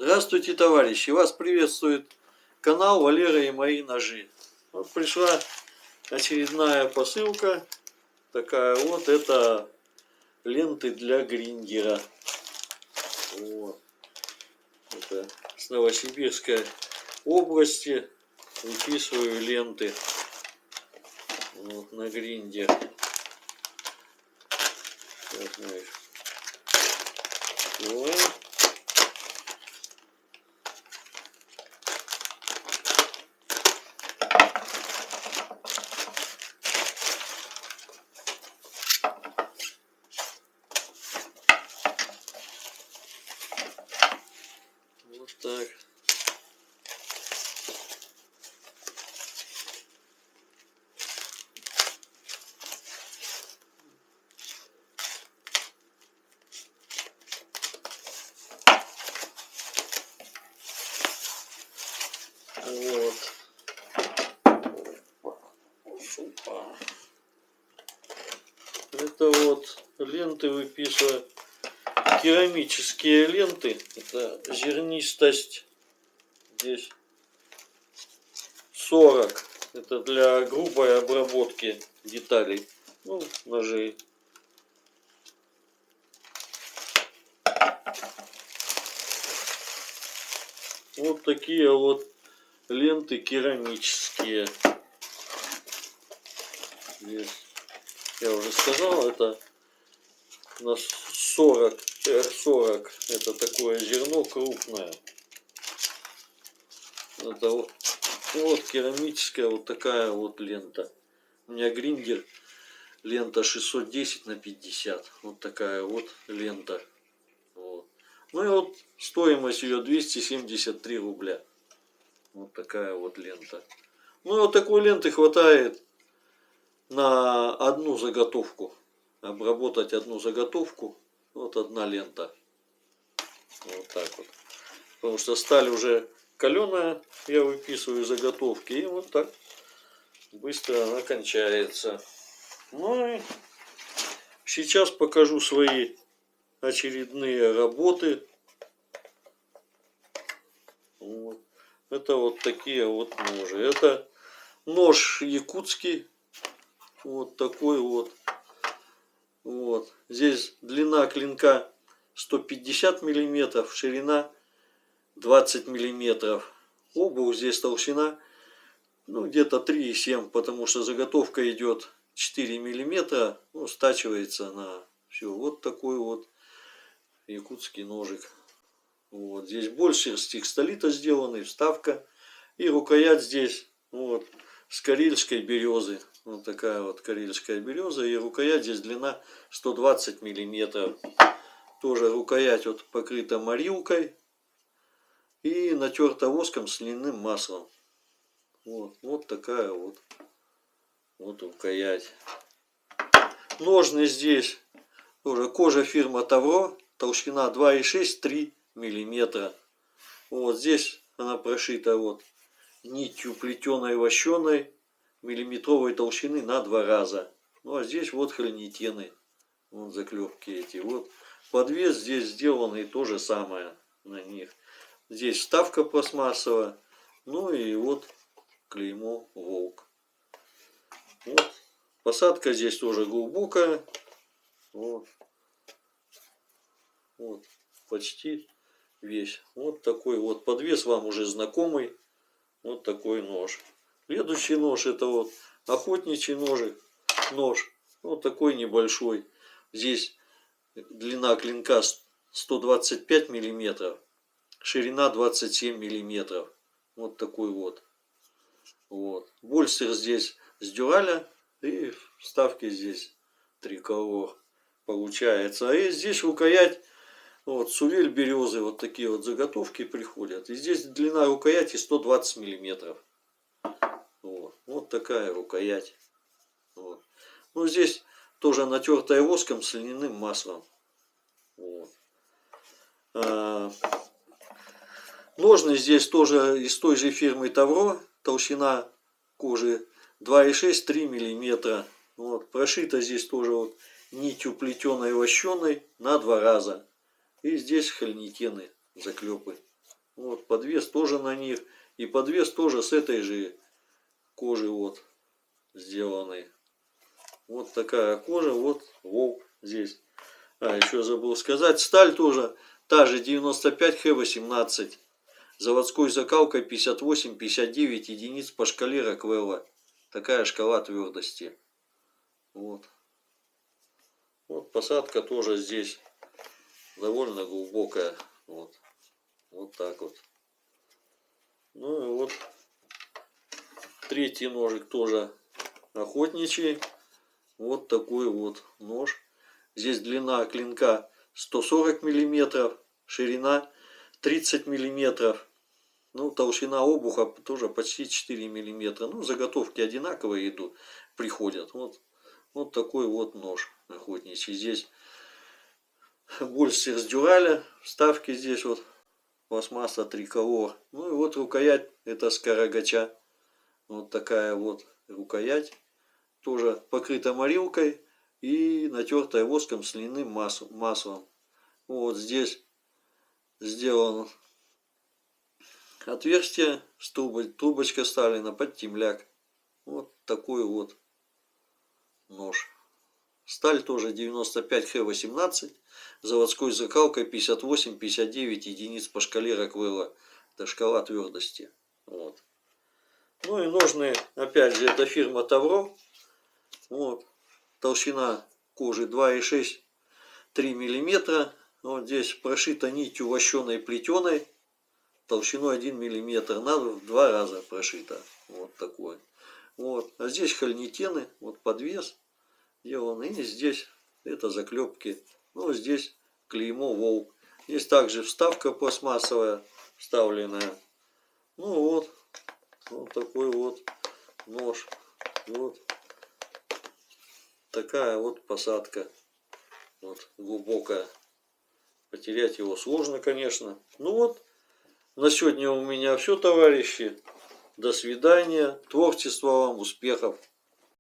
Здравствуйте, товарищи! Вас приветствует канал Валера и мои ножи. Вот пришла очередная посылка. Такая вот, это ленты для гриндера. Вот. Это с Новосибирской области. Выписываю ленты вот, на гриндер. Так, мы их открываем. Вот так. Вот. Это вот ленты выписываю. Керамические ленты. Это зернистость здесь 40. Это для грубой обработки деталей. Ну, ножей. Вот такие вот ленты керамические. Здесь, я уже сказал, это на 40, R40. Это такое зерно крупное. Это вот керамическая вот такая вот лента. У меня гриндер лента 610×50. Вот такая вот лента. Вот. Ну и вот стоимость ее 273 рубля. Вот такая вот лента. Ну и вот такой ленты хватает на одну заготовку. Обработать одну заготовку. Вот одна лента. Вот так вот. Потому что сталь уже каленая. Я выписываю заготовки. И вот так быстро она кончается. Ну и сейчас покажу свои очередные работы. Вот. Это вот такие вот ножи. Это нож якутский. Вот такой вот. Вот. Здесь длина клинка 150 миллиметров, ширина 20 миллиметров. Обух здесь толщина ну, где-то 3,7, потому что заготовка идет 4 миллиметра. Ну, стачивается на все. Вот такой вот якутский ножик. Вот. Здесь больше из текстолита сделанный, вставка. И рукоять здесь вот с карельской березы. Вот такая вот карельская береза. И рукоять здесь длина 120 миллиметров. Тоже рукоять вот покрыта морилкой. И натерта воском с льняным маслом. Вот такая вот рукоять. Ножны здесь тоже кожа фирма Тавро. Толщина 2,6-3 миллиметра. Вот здесь она прошита вот нитью плетеной вощеной миллиметровой толщины на 2 раза. Ну а здесь вот хронитены. Вот заклепки эти. Вот подвес здесь сделанный то же самое на них. Здесь вставка пластмассовая. Ну и вот клеймо волк. Вот. Посадка здесь тоже глубокая. Вот. Вот. Почти весь. Вот такой вот подвес вам уже знакомый. Вот такой нож. Следующий нож это вот охотничий нож. Вот такой небольшой. Здесь длина клинка 125 миллиметров. Ширина 27 миллиметров. Вот такой вот. Вот. Больстер здесь с дюраля. И вставки здесь триколор получается. И здесь рукоять. Вот, сувель березы, вот такие вот заготовки приходят. И здесь длина рукояти 120 миллиметров. Вот такая рукоять. Вот. Ну, здесь тоже натертая воском с льняным маслом. Вот. Ножны здесь тоже из той же фирмы Тавро. Толщина кожи 2,6-3 миллиметра. Вот. Прошито здесь тоже вот нитью плетеной вощеной на 2 раза. И здесь хольнитены, заклепы. Вот подвес тоже на них. И подвес тоже с этой же кожи вот сделанный. Вот такая кожа, вот Волк здесь. А, еще забыл сказать, сталь тоже та же 95Х18. Заводской закалкой 58-59 единиц по шкале Роквелла. Такая шкала твердости. Вот. Вот посадка тоже здесь довольно глубокая. Вот. Вот так вот. Ну и вот третий ножик тоже охотничий. Вот такой вот нож. Здесь длина клинка 140 миллиметров, ширина 30 миллиметров. Ну, толщина обуха тоже почти 4 миллиметра. Ну, заготовки одинаковые идут, приходят. Вот такой вот нож охотничий. Здесь больше с дюраля. Вставки здесь вот пластмасса триколор. Ну и вот рукоять, это с карагача. Вот такая вот рукоять. Тоже покрыта морилкой и натертая воском с льняным маслом. Вот здесь сделано отверстие с трубочка вставлена под темляк. Вот такой вот нож. Сталь тоже 95Х18. Заводской закалкой 58-59 единиц по шкале Роквелла. Это шкала твердости. Вот. Ну и ножны, опять же, это фирма Тавро. Вот. Толщина кожи 2,6-3 мм. Вот здесь прошита нитью вощеной плетеной. Толщиной 1 мм. Надо в 2 раза прошита. Вот такой. Вот. А здесь хольнитены. Вот подвес сделан. И здесь это заклепки. Ну, здесь клеймо Волк. Здесь также вставка пластмассовая вставленная. Ну вот. Вот такой вот нож. Вот. Такая вот посадка. Вот глубокая. Потерять его сложно, конечно. Ну вот. На сегодня у меня все, товарищи. До свидания. Творчества вам, успехов.